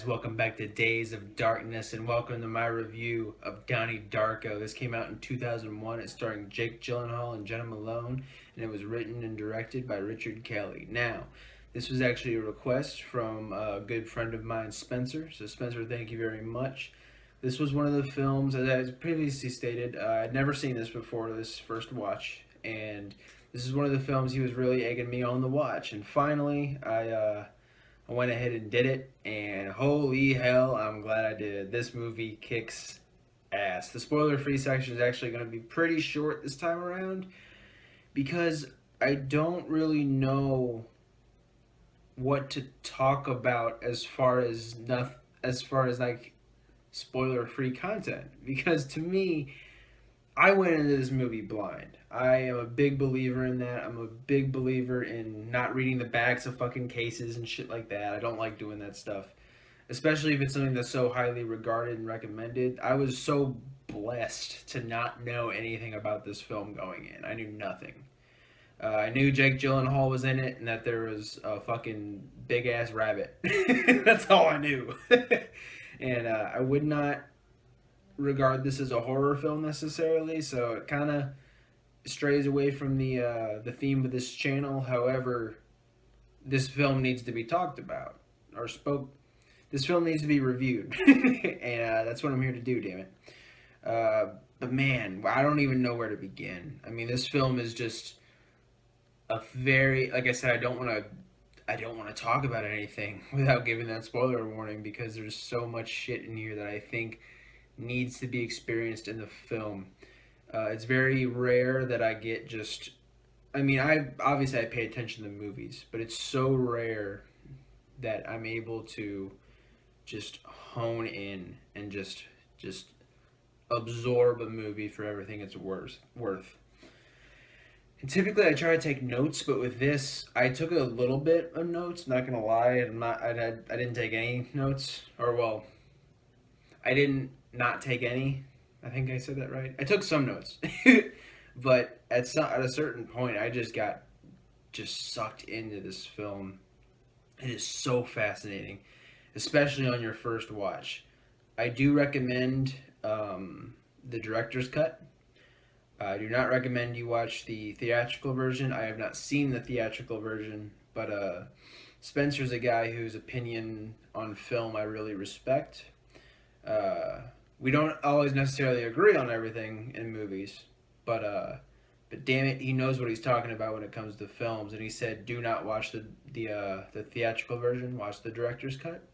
guys, welcome back to Days of Darkness and welcome to my review of Donnie Darko. This came out in 2001. It's starring Jake Gyllenhaal and Jenna Malone, and it was written and directed by Richard Kelly. Now, this was actually a request from a good friend of mine, Spencer. So, Spencer, thank you very much. This was one of the films, as I previously stated, I'd never seen this before this first watch, and this is one of the films he was really egging me on to watch. And finally, I went ahead and did it, and holy hell, I'm glad I did. This movie kicks ass. The spoiler free section is actually going to be pretty short this time around because I don't really know what to talk about as far as like spoiler free content, because to me, I went into this movie blind. I am a big believer in that. I'm a big believer in not reading the backs of fucking cases and shit like that. I don't like doing that stuff, especially if it's something that's so highly regarded and recommended. I was so blessed to not know anything about this film going in. I knew nothing. I knew Jake Gyllenhaal was in it and that there was a fucking big ass rabbit. That's all I knew. And I would not regard this as a horror film necessarily, so it kind of strays away from the theme of this channel. However, this film needs to be talked about or spoke. This film needs to be reviewed, and that's what I'm here to do. Damn it! But man, I don't even know where to begin. I mean, this film is just a very, like I said, I don't want to talk about anything without giving that spoiler warning because there's so much shit in here that I think needs to be experienced in the film. It's very rare that I get just. I mean, I pay attention to movies, but it's so rare that I'm able to just hone in and just absorb a movie for everything it's worth. And typically, I try to take notes, but with this, I took a little bit of notes. Not gonna lie, I didn't take any notes, or well, I didn't not take any. I think I said that right. I took some notes, but at a certain point, I just got sucked into this film. It is so fascinating, especially on your first watch. I do recommend the director's cut. I do not recommend you watch the theatrical version. I have not seen the theatrical version, but Spencer's a guy whose opinion on film I really respect. We don't always necessarily agree on everything in movies, but damn it, he knows what he's talking about when it comes to films. And he said, "Do not watch the theatrical version. Watch the director's cut."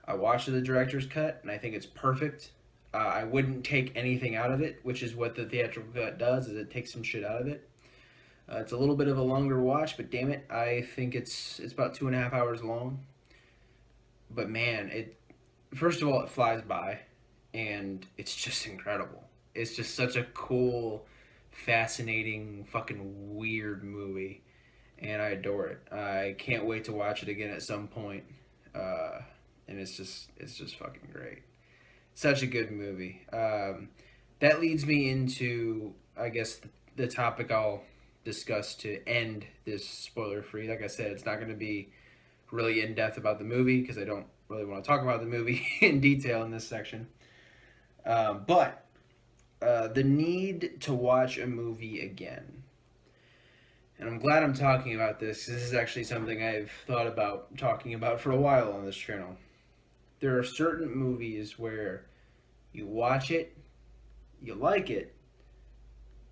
I watched the director's cut, and I think it's perfect. I wouldn't take anything out of it, which is what the theatrical cut does. Is it takes some shit out of it. It's a little bit of a longer watch, but damn it, I think it's about 2.5 hours long. But man, it first of all it flies by, and it's just incredible. It's just such a cool, fascinating, fucking weird movie, and I adore it. I can't wait to watch it again at some point. And it's just fucking great. Such a good movie. That leads me into, I guess, the topic I'll discuss to end this spoiler free. Like I said, it's not going to be really in depth about the movie because I don't really want to talk about the movie in detail in this section. But the need to watch a movie again. And I'm glad I'm talking about this. This is actually something I've thought about talking about for a while on this channel. There are certain movies where you watch it, you like it,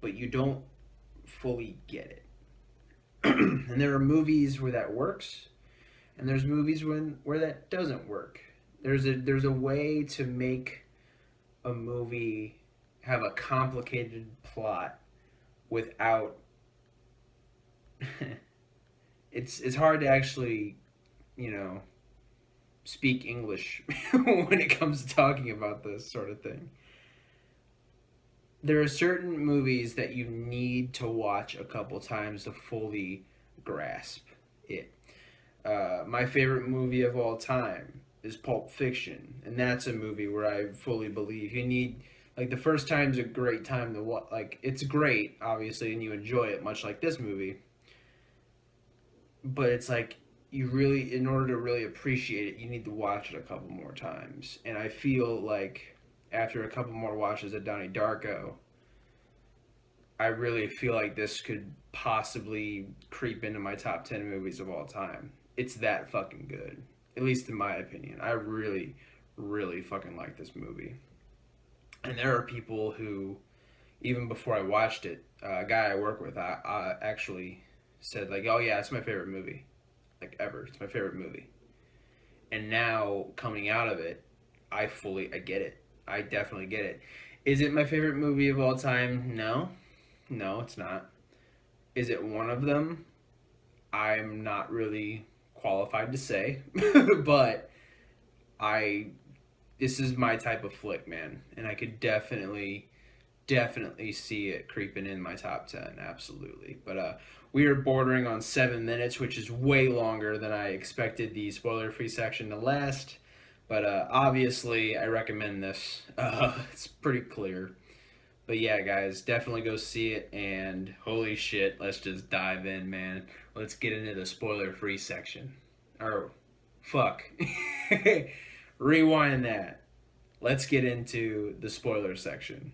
but you don't fully get it. And there are movies where that works, and there's movies where that doesn't work. There's a way to make a movie have a complicated plot without it's hard to actually, speak English when it comes to talking about this sort of thing. There are certain movies that you need to watch a couple times to fully grasp it. My favorite movie of all time is Pulp Fiction, and that's a movie where I fully believe you need, like, the first time's a great time to watch. Like, it's great, obviously, and you enjoy it, much like this movie. But it's like you really, in order to really appreciate it, you need to watch it a couple more times. And I feel like after a couple more watches of Donnie Darko, I really feel like this could possibly creep into my top 10 movies of all time. It's that fucking good. At least in my opinion. I really, really fucking like this movie. And there are people who, even before I watched it, a guy I work with, I actually said, like, oh yeah, it's my favorite movie. Like, ever. It's my favorite movie. And now, coming out of it, I get it. I definitely get it. Is it my favorite movie of all time? No. No, it's not. Is it one of them? I'm not really qualified to say, but I this is my type of flick, man, and I could definitely see it creeping in my top 10, absolutely. But we are bordering on 7 minutes, which is way longer than I expected the spoiler-free section to last. But obviously, I recommend this. It's pretty clear. But yeah, guys, definitely go see it. And holy shit, let's just dive in, man. Let's get into the spoiler-free section. Or, fuck. Rewind that. Let's get into the spoiler section.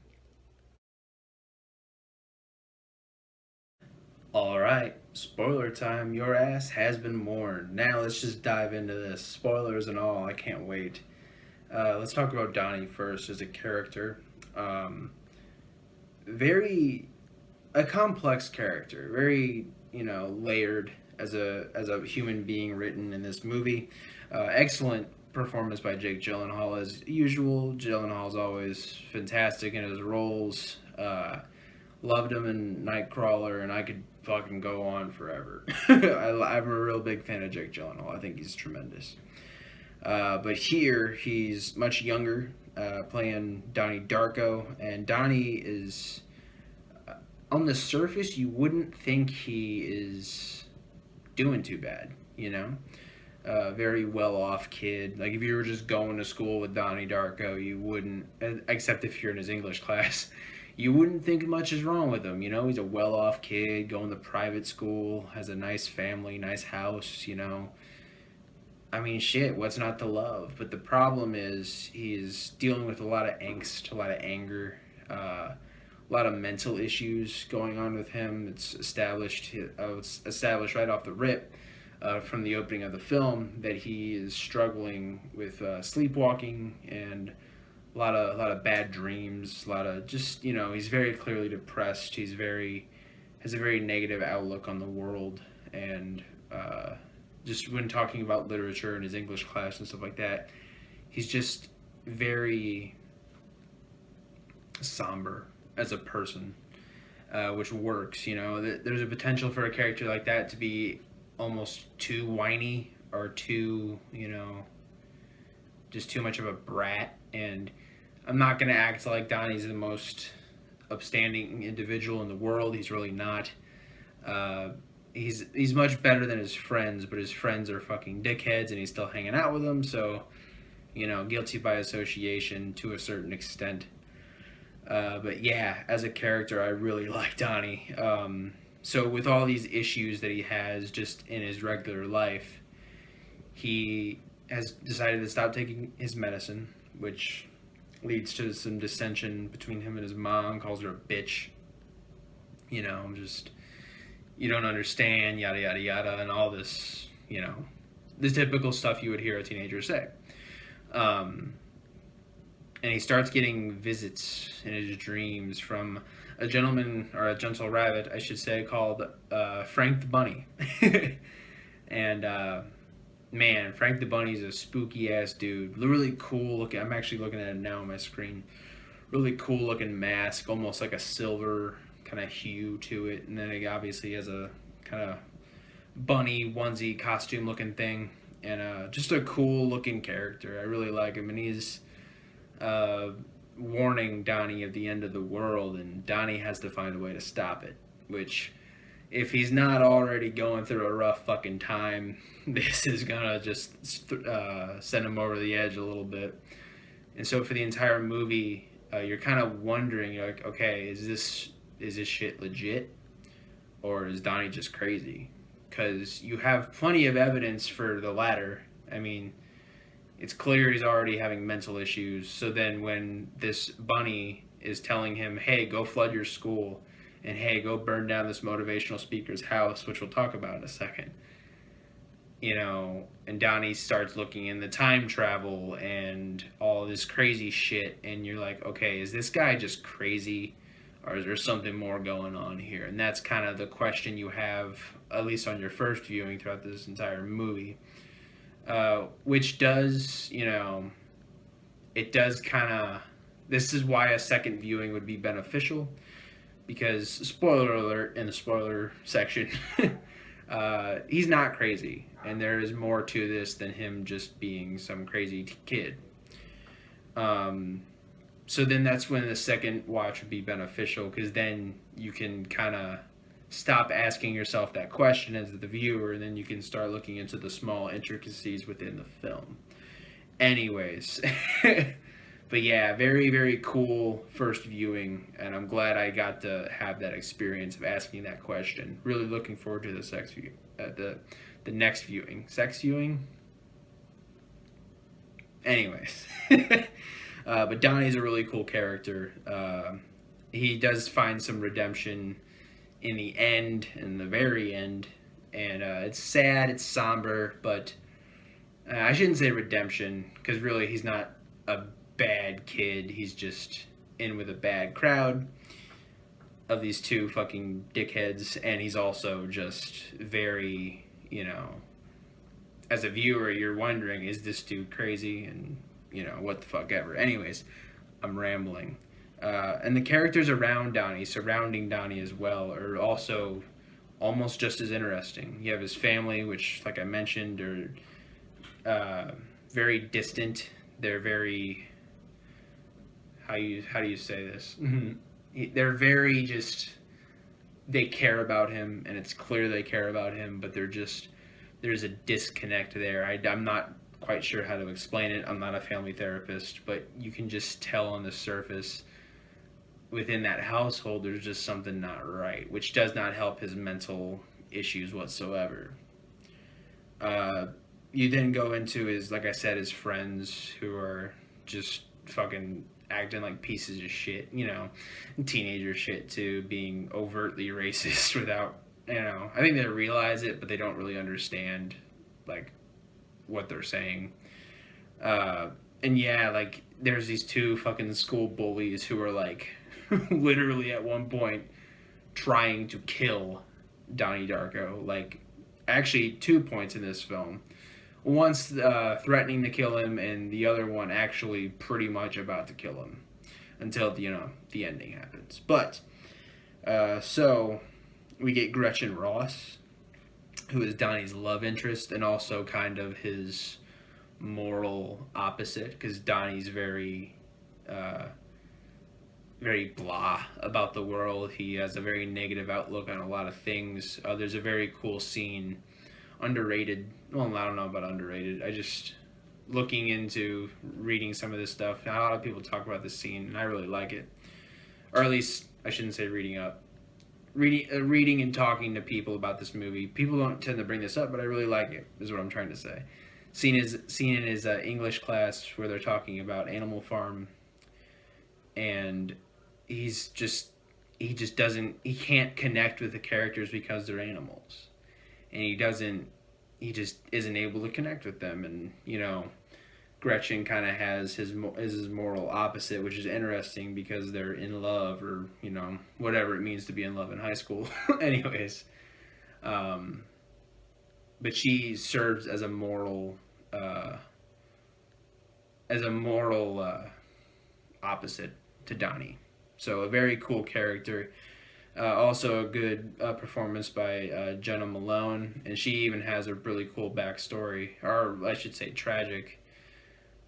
Alright, spoiler time. Your ass has been warned. Now let's just dive into this. Spoilers and all, I can't wait. Let's talk about Donnie first as a character. Very a complex character, very layered as a human being written in this movie. Excellent performance by Jake Gyllenhaal as usual. Gyllenhaal's always fantastic in his roles. Loved him in Nightcrawler, and I could fucking go on forever. I'm a real big fan of Jake Gyllenhaal. I think he's tremendous. But here he's much younger, playing Donnie Darko, and Donnie is on the surface you wouldn't think he is doing too bad, very well off kid. Like if you were just going to school with Donnie Darko, you wouldn't, except if you're in his English class, you wouldn't think much is wrong with him. He's a well off kid, going to private school, has a nice family, nice house. I mean, shit, what's not to love? But the problem is he's dealing with a lot of angst, a lot of anger, a lot of mental issues going on with him. It's established right off the rip from the opening of the film that he is struggling with sleepwalking and a lot of bad dreams, a lot of just he's very clearly depressed. Has a very negative outlook on the world, and just when talking about literature in his English class and stuff like that, he's just very somber as a person, which works. There's a potential for a character like that to be almost too whiny or too, just too much of a brat. And I'm not going to act like Donnie's the most upstanding individual in the world. He's really not. He's much better than his friends, but his friends are fucking dickheads, and he's still hanging out with them. So, guilty by association to a certain extent. But yeah, as a character, I really like Donnie. So with all these issues that he has just in his regular life, he has decided to stop taking his medicine, which leads to some dissension between him and his mom. Calls her a bitch. Just, you don't understand, yada yada yada, and all this, the typical stuff you would hear a teenager say. And he starts getting visits in his dreams from a gentleman, or a gentle rabbit, I should say, called Frank the Bunny. And man, Frank the Bunny's a spooky ass dude. Really cool looking. I'm actually looking at it now on my screen. Really cool looking mask, almost like a silver kind of hue to it. And then it obviously has a kind of bunny onesie costume looking thing. And just a cool looking character. I really like him. And he's warning Donnie of the end of the world, and Donnie has to find a way to stop it, which, if he's not already going through a rough fucking time, this is gonna just send him over the edge a little bit. And so for the entire movie, you're kind of wondering, like, okay, is this shit legit, or is Donnie just crazy? because you have plenty of evidence for the latter. I mean, it's clear he's already having mental issues. So then when this bunny is telling him, hey, go flood your school, and hey, go burn down this motivational speaker's house, which we'll talk about in a second, and Donnie starts looking in the time travel and all this crazy shit, and you're like, okay, is this guy just crazy, or is there something more going on here? And that's kind of the question you have, at least on your first viewing throughout this entire movie, which does, it does kind of, this is why a second viewing would be beneficial, because, spoiler alert in the spoiler section, he's not crazy, and there is more to this than him just being some crazy kid. So then that's when the second watch would be beneficial, because then you can kind of stop asking yourself that question as the viewer, and then you can start looking into the small intricacies within the film. Anyways, but yeah, very, very cool first viewing, and I'm glad I got to have that experience of asking that question. Really looking forward to the next viewing. Sex viewing? Anyways. But Donnie's a really cool character. He does find some redemption in the end, in the very end, and it's sad, it's somber, but I shouldn't say redemption, because really he's not a bad kid. He's just in with a bad crowd of these two fucking dickheads, and he's also just very, as a viewer, you're wondering, is this dude crazy? And, what the fuck ever. Anyways, I'm rambling. And the characters surrounding Donnie as well, are also almost just as interesting. You have his family, which, like I mentioned, are very distant. They're very... How do you say this? They're very just... They care about him, and it's clear they care about him, but there's a disconnect there. I'm not quite sure how to explain it. I'm not a family therapist, but you can just tell on the surface within that household there's just something not right, which does not help his mental issues whatsoever. You then go into like I said, his friends who are just fucking acting like pieces of shit, teenager shit too, being overtly racist without, I think they realize it, but they don't really understand, like, what they're saying. And yeah, like, there's these two fucking school bullies who are, like, literally at one point trying to kill Donnie Darko. Like, actually 2 points in this film. One's threatening to kill him, and the other one actually pretty much about to kill him until, the ending happens. But, so we get Gretchen Ross, who is Donnie's love interest and also kind of his moral opposite, because Donnie's very, very blah about the world. He has a very negative outlook on a lot of things. There's a very cool scene, underrated. Well, I don't know about underrated. I just, looking into reading some of this stuff, not a lot of people talk about this scene, and I really like it. Or at least, I shouldn't say reading and talking to people about this movie. People don't tend to bring this up, but I really like it, is what I'm trying to say. Seen in his English class where they're talking about Animal Farm, and he can't connect with the characters because they're animals. And he just isn't able to connect with them. And, Gretchen kind of has his moral opposite, which is interesting because they're in love, or, whatever it means to be in love in high school. Anyways. But she serves as a moral opposite to Donnie. So a very cool character. Also a good performance by Jenna Malone, and she even has a really cool backstory, or I should say tragic.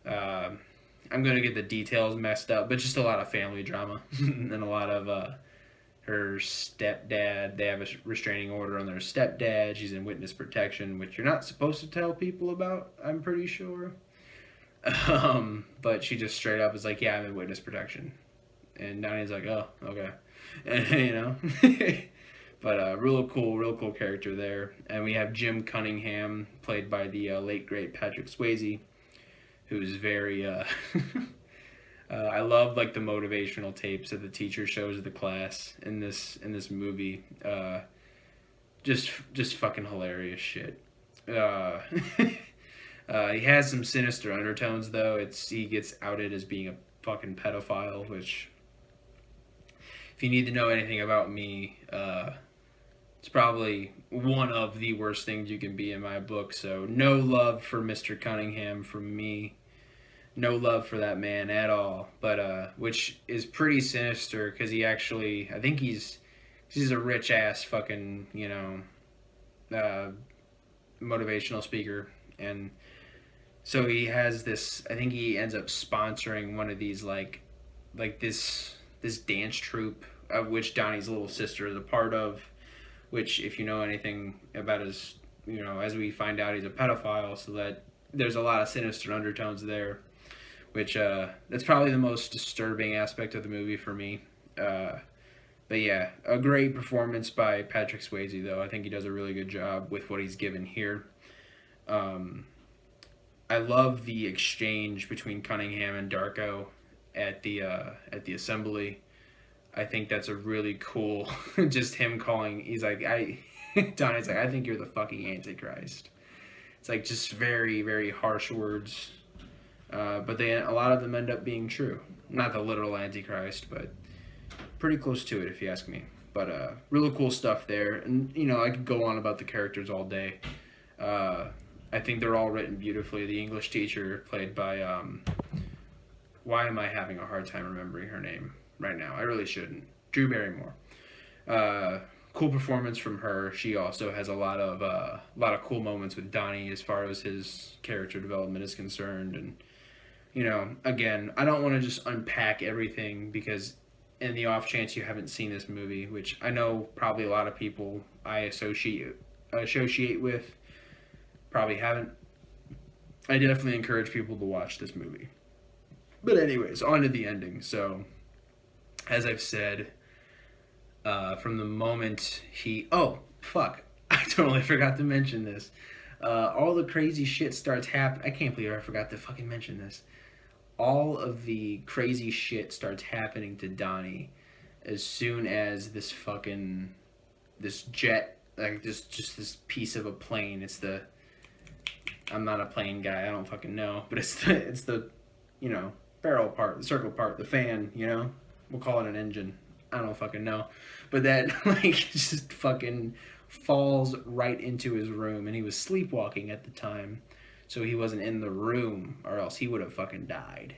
I'm going to get the details messed up, but just a lot of family drama and a lot of her stepdad. They have a restraining order on their stepdad. She's in witness protection, which you're not supposed to tell people about, I'm pretty sure. But she just straight up is like, yeah, I'm in witness protection. And Donnie's like, oh, okay. But But real cool character there. And we have Jim Cunningham, played by the late great Patrick Swayze, who's very. I love like the motivational tapes that the teacher shows the class in this movie. Just fucking hilarious shit. Uh, he has some sinister undertones though. He gets outed as being a fucking pedophile, which if you need to know anything about me, it's probably one of the worst things you can be in my book. So no love for Mr. Cunningham from me. No love for that man at all. But which is pretty sinister because he actually, I think he's a rich ass fucking motivational speaker, and so he has this. I think he ends up sponsoring one of these like this dance troupe of which Donnie's little sister is a part of. Which, if you know anything about his, as we find out, he's a pedophile, so that there's a lot of sinister undertones there. Which that's probably the most disturbing aspect of the movie for me. But yeah, a great performance by Patrick Swayze, though. I think he does a really good job with what he's given here. I love the exchange between Cunningham and Darko at the assembly. I think that's a really cool. Just him calling. He's like, Donnie's like, I think you're the fucking Antichrist. It's like just very very harsh words, but a lot of them end up being true. Not the literal Antichrist, but pretty close to it if you ask me. But really cool stuff there, and I could go on about the characters all day. I think they're all written beautifully. The English teacher, played by why am I having a hard time remembering her name right now? I really shouldn't. Drew Barrymore. Cool performance from her. She also has a lot of cool moments with Donnie as far as his character development is concerned, and again, I don't want to just unpack everything because in the off chance you haven't seen this movie, which I know probably a lot of people I associate with probably haven't, I definitely encourage people to watch this movie. But anyways, on to the ending. So, as I've said, from the moment I totally forgot to mention this. All the crazy shit starts happening. I can't believe I forgot to fucking mention this. All of the crazy shit starts happening to Donnie as soon as this jet, like this piece of a plane. I'm not a plane guy. I don't fucking know, but it's the barrel part, the circle part, the fan. We'll call it an engine. I don't fucking know, but that just fucking falls right into his room, and he was sleepwalking at the time. So he wasn't in the room, or else he would have fucking died.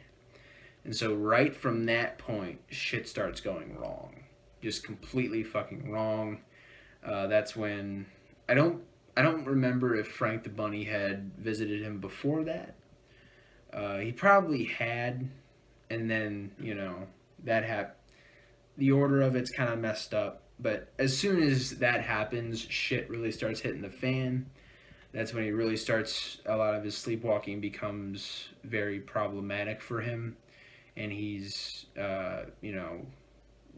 And so right from that point, shit starts going wrong. Just completely fucking wrong. That's when I don't remember if Frank the Bunny had visited him before that. He probably had, and then that happened. The order of it's kind of messed up, but as soon as that happens, shit really starts hitting the fan. That's when he really starts, a lot of his sleepwalking becomes very problematic for him, and he's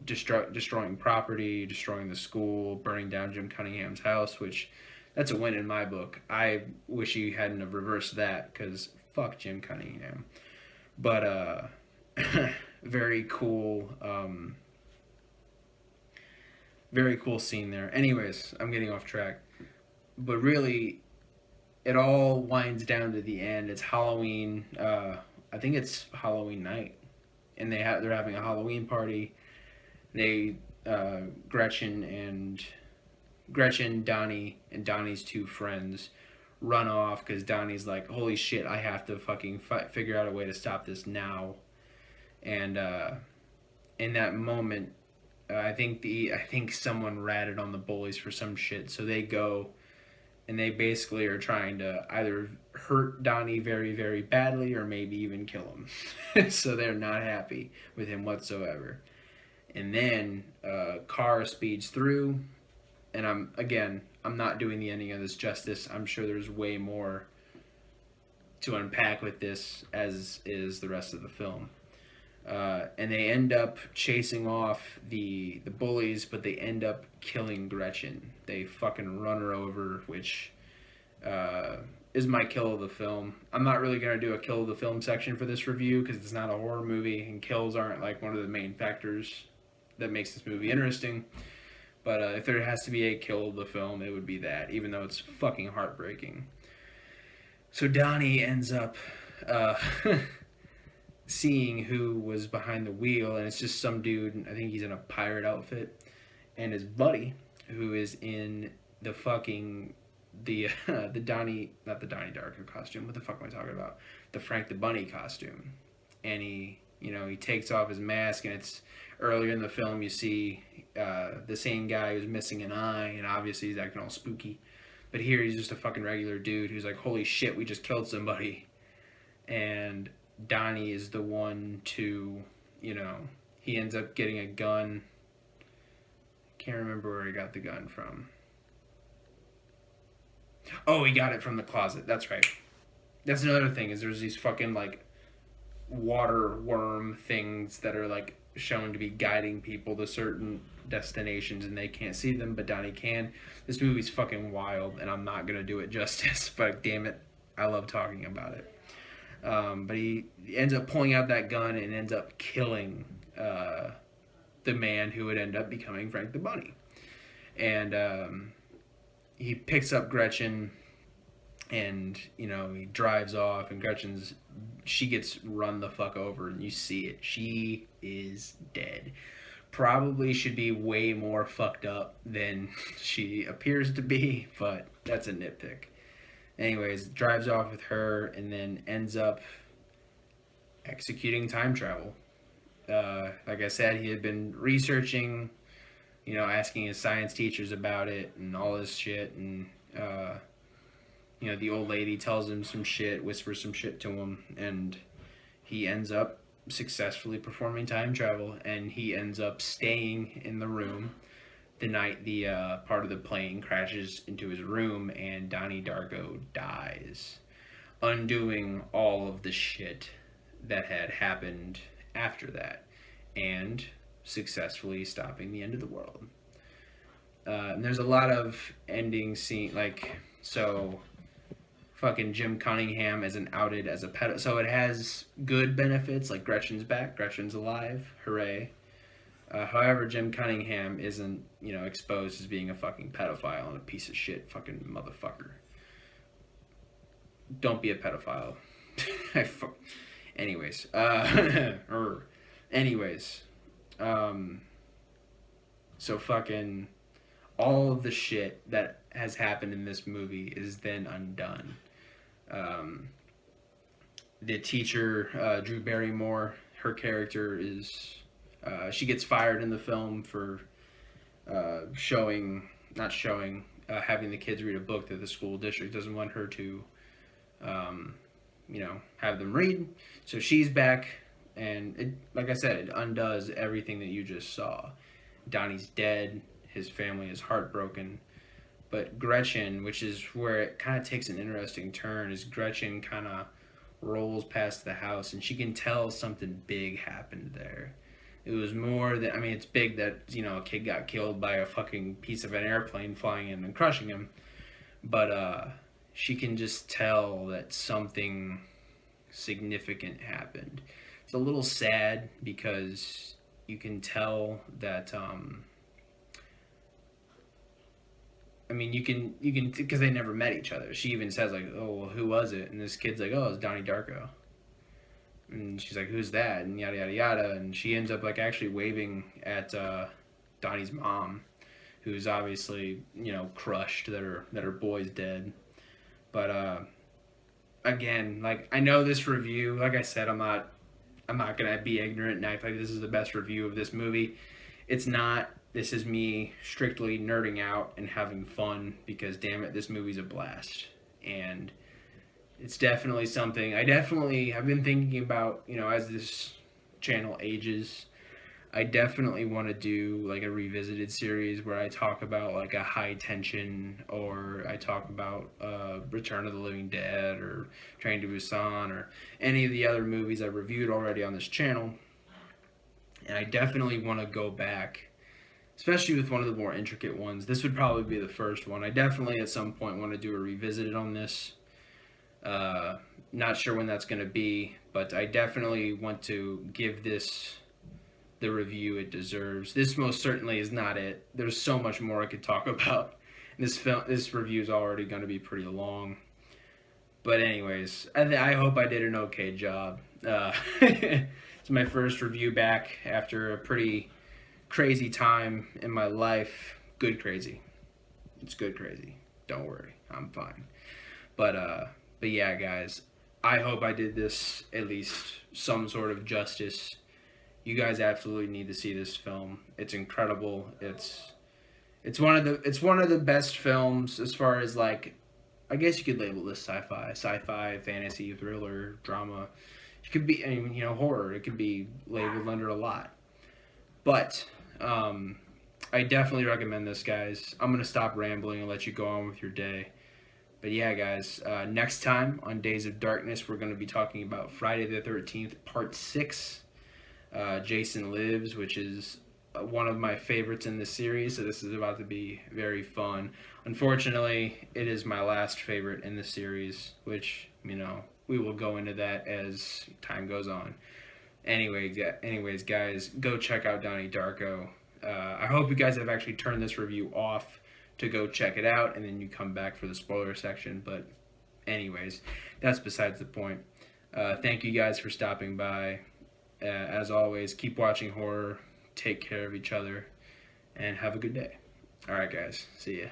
destroying property, destroying the school, burning down Jim Cunningham's house, which that's a win in my book. I wish he hadn't have reversed that, because fuck Jim Cunningham. But very cool scene there. Anyways, I'm getting off track, but really it all winds down to the end. It's Halloween. I think it's Halloween night, and they're having a Halloween party. Gretchen, Donnie, and Donnie's two friends run off because Donnie's like, holy shit, I have to fucking figure out a way to stop this now. And in that moment, I think someone ratted on the bullies for some shit, so they go and they basically are trying to either hurt Donnie very, very badly or maybe even kill him. So they're not happy with him whatsoever. And then car speeds through, and I'm not doing the ending of this justice. I'm sure there's way more to unpack with this, as is the rest of the film. And they end up chasing off the bullies, but they end up killing Gretchen. They fucking run her over, which is my kill of the film. I'm not really gonna do a kill of the film section for this review because it's not a horror movie, and kills aren't like one of the main factors that makes this movie interesting. But if there has to be a kill of the film, it would be that, even though it's fucking heartbreaking. So Donnie ends up seeing who was behind the wheel, and it's just some dude. I think he's in a pirate outfit, and his buddy, who is in the fucking the Donnie, not the Donnie Darko costume. What the fuck am I talking about? The Frank the Bunny costume, and he takes off his mask, and it's earlier in the film you see the same guy who's missing an eye, and obviously he's acting all spooky. But here he's just a fucking regular dude who's like, holy shit, we just killed somebody. And Donnie is the one to, he ends up getting a gun. Can't remember where he got the gun from. Oh, he got it from the closet. That's right. That's another thing, is there's these fucking, like, water worm things that are, like, shown to be guiding people to certain destinations, and they can't see them, but Donnie can. This movie's fucking wild, and I'm not gonna do it justice, but damn it, I love talking about it. But he ends up pulling out that gun and ends up killing the man who would end up becoming Frank the Bunny. And he picks up Gretchen, and he drives off, and she gets run the fuck over, and you see it. She is dead. Probably should be way more fucked up than she appears to be, but that's a nitpick. Anyways, drives off with her, and then ends up executing time travel. Like I said, he had been researching, asking his science teachers about it and all this shit, and the old lady tells him some shit, whispers some shit to him, and he ends up successfully performing time travel, and he ends up staying in the room the night the part of the plane crashes into his room, and Donnie Darko dies, undoing all of the shit that had happened after that, and successfully stopping the end of the world. And there's a lot of ending scene, so fucking Jim Cunningham isn't outed as a pedo, so it has good benefits, like Gretchen's back, Gretchen's alive, hooray. However, Jim Cunningham isn't, exposed as being a fucking pedophile and a piece of shit fucking motherfucker. Don't be a pedophile. Anyways. So fucking all of the shit that has happened in this movie is then undone. The teacher, Drew Barrymore, her character is... she gets fired in the film for having the kids read a book that the school district doesn't want her to, have them read. So she's back, and it, like I said, it undoes everything that you just saw. Donnie's dead. His family is heartbroken. But Gretchen, which is where it kind of takes an interesting turn, is Gretchen kind of rolls past the house, and she can tell something big happened there. It was more than, it's big that, a kid got killed by a fucking piece of an airplane flying in and crushing him. But she can just tell that something significant happened. It's a little sad because you can tell that, you can, because they never met each other. She even says, oh, well, who was it? And this kid's like, oh, it's Donnie Darko. And she's like, who's that? And yada, yada, yada. And she ends up, actually waving at Donnie's mom, who's obviously, crushed that her boy's dead. But, again, I know this review, like I said, I'm not going to be ignorant and act like this is the best review of this movie. It's not. This is me strictly nerding out and having fun because, damn it, this movie's a blast. And it's definitely something I've been thinking about, as this channel ages. I definitely want to do a revisited series where I talk about a high tension, or I talk about Return of the Living Dead or Train to Busan or any of the other movies I've reviewed already on this channel. and I definitely want to go back, especially with one of the more intricate ones. This would probably be the first one. I definitely at some point want to do a revisited on this. Uh, Not sure when that's going to be, but I definitely want to give this the review it deserves. This most certainly is not it. There's so much more I could talk about. This review is already going to be pretty long. But anyways, I hope I did an okay job. It's my first review back after a pretty crazy time in my life. Good crazy. It's good crazy. Don't worry, I'm fine. But yeah, guys, I hope I did this at least some sort of justice. You guys absolutely need to see this film. It's incredible. It's one of the best films as far as like, I guess you could label this sci-fi, fantasy, thriller, drama. It could be, I mean, horror. It could be labeled under a lot. But I definitely recommend this, guys. I'm gonna stop rambling and let you go on with your day. But yeah, guys, next time on Days of Darkness, we're going to be talking about Friday the 13th, Part 6, Jason Lives, which is one of my favorites in this series, so this is about to be very fun. Unfortunately, it is my last favorite in the series, which, we will go into that as time goes on. Anyways, guys, go check out Donnie Darko. I hope you guys have actually turned this review off to go check it out, and then you come back for the spoiler section. But anyways, that's besides the point. Thank you guys for stopping by. As always, keep watching horror, take care of each other, and have a good day. Alright guys, see ya.